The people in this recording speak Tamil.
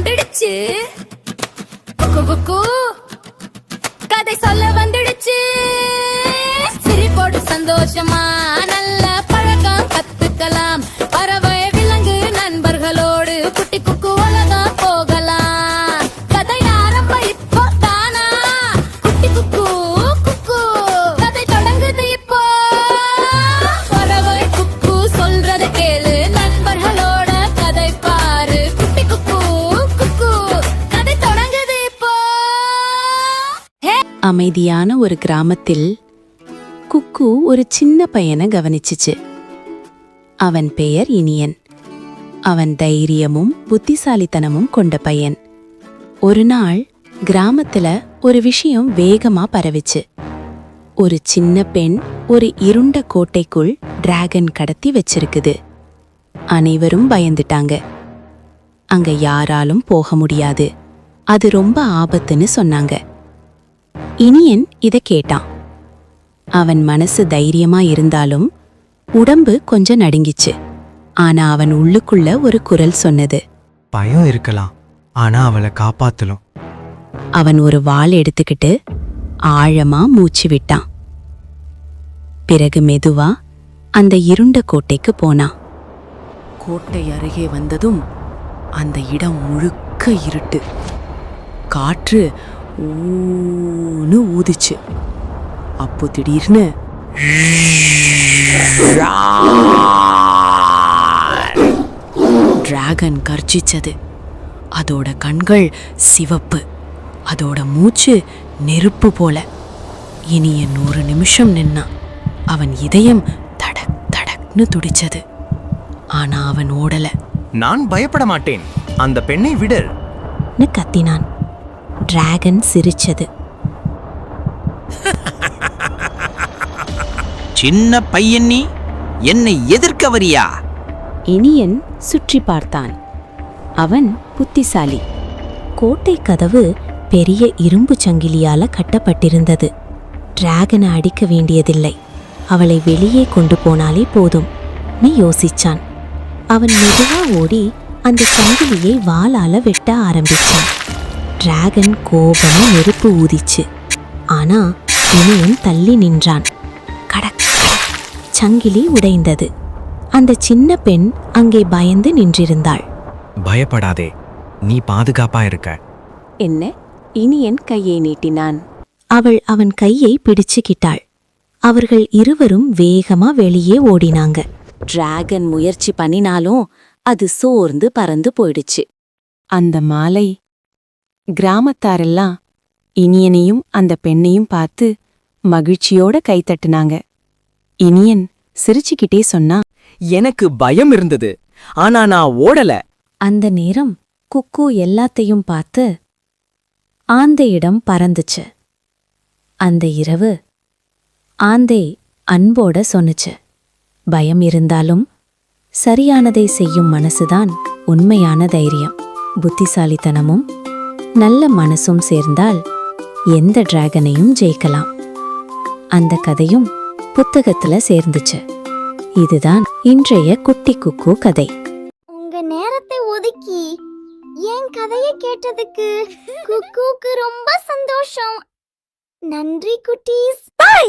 வந்துடுச்சு, குக்கு குக்கு கதை சொல்ல வந்துடுச்சு. சிரிப்போடு சந்தோஷமா நல்ல பழக்கம் கத்துக்கலாம். பறவை விலங்கு நண்பர்களோடு குட்டி குக்கு உலகம் போகலாம். கதை ஆரம்பம் இப்போ தானா, குட்டி குக்கு குக்கு கதை தொடங்குது இப்போ. பறவை குக்கு சொல்றத கேளு, நண்பர்களோட கதை பாரு. குட்டி குக்கு குக்கு கதை தொடங்குது இப்போ. அமைதியான ஒரு கிராமத்தில் குக்கு ஒரு சின்ன பையனை கவனிச்சுச்சு. அவன் பெயர் இனியன். அவன் தைரியமும் புத்திசாலித்தனமும் கொண்ட பையன். ஒரு நாள் கிராமத்துல ஒரு விஷயம் வேகமா பரவிச்சு. ஒரு சின்ன பெண் ஒரு இருண்ட கோட்டைக்குள் டிராகன் கடத்தி வச்சிருக்குது. அனைவரும் பயந்துட்டாங்க. அங்க யாராலும் போக முடியாது, அது ரொம்ப ஆபத்துன்னு சொன்னாங்க. இனியன் இத கேட்டான். அவன் மனசு தைரியமா இருந்தாலும் உடம்பு கொஞ்சம் நடுங்கிச்சு. ஆனா அவன் உள்ளுக்குள்ள ஒரு குரல் சொன்னது, பயம் இருக்கலாம், ஆனா அவளை காப்பாத்தலும். அவன் ஒரு வாள் எடுத்துக்கிட்டு ஆழமா மூச்சு விட்டான். பிறகு மெதுவா அந்த இருண்ட கோட்டைக்கு போனான். கோட்டை அருகே வந்ததும் அந்த இடம் முழுக்க இருட்டு. காற்று ஊன்னு ஊதிச்சு. அப்போ திடீர்னு டிராகன் கர்ஜிச்சது. அதோட கண்கள் சிவப்பு, அதோட மூச்சு நெருப்பு போல. இனியன் ஒரு நிமிஷம் நின்னான். அவன் இதயம் தடக் தடக்னு துடிச்சது. ஆனா அவன் ஓடல. நான் பயப்பட மாட்டேன், அந்த பெண்ணை விடு கத்தினான். டிராகன் சிரிச்சது. சின்ன பையன், நீ என்னை எதிர்க்க வரியா? இனியன் சுற்றி பார்த்தான். அவன் புத்திசாலி. கோட்டை கதவு பெரிய இரும்பு சங்கிலியால கட்டப்பட்டிருந்தது. டிராகனை அடிக்க வேண்டியதில்லை, அவளை வெளியே கொண்டு போனாலே போதும் நீ யோசிச்சான். அவன் மெதுவா ஓடி அந்த சங்கிலியை வாளால வெட்ட ஆரம்பிச்சான். டிராகன் கோபமா நெருப்பு ஊதிச்சு. ஆனா இனியன் தள்ளி நின்றான். கடக் கடக் சங்கிலி உடைந்தது. அந்த சின்ன பெண் அங்கே பயந்து நின்றிருந்தாள். பயப்படாதே, நீ பாதுகாப்பா இருக்க. என்ன? இனியன் கையை நீட்டினான். அவள் அவன் கையை பிடிச்சுக்கிட்டாள். அவர்கள் இருவரும் வேகமா வெளியே ஓடினாங்க. டிராகன் முயற்சி பண்ணினாலும் அது சோர்ந்து பறந்து போயிடுச்சு. அந்த மாலை கிராமத்தாரெல்லாம் இனியனையும் அந்த பெண்ணையும் பார்த்து மகிழ்ச்சியோட கைத்தட்டுனாங்க. இனியன் சிரிச்சுக்கிட்டே சொன்னா, எனக்கு பயம் இருந்தது, ஆனா நான் ஓடல. அந்த நேரம் குக்கு எல்லாத்தையும் பார்த்து ஆந்தையிடம் பறந்துச்சு. அந்த இரவு ஆந்தை அன்போட சொன்னுச்சு, பயம் இருந்தாலும் சரியானதை செய்யும் மனசுதான் உண்மையான தைரியம். புத்திசாலித்தனமும் நல்ல மனசும் சேர்ந்தால் எந்த டிராகனையும் ஜெயிக்கலாம். அந்த கதையும் புத்தகத்துல சேர்ந்துச்சு. இதுதான் இன்றைய குட்டி குக்கு கதை. உங்க நேரத்தை ஒதுக்கி என் கதையை கேட்டதுக்கு குக்குக்கு ரொம்ப சந்தோஷம். நன்றி குட்டீஸ். பை.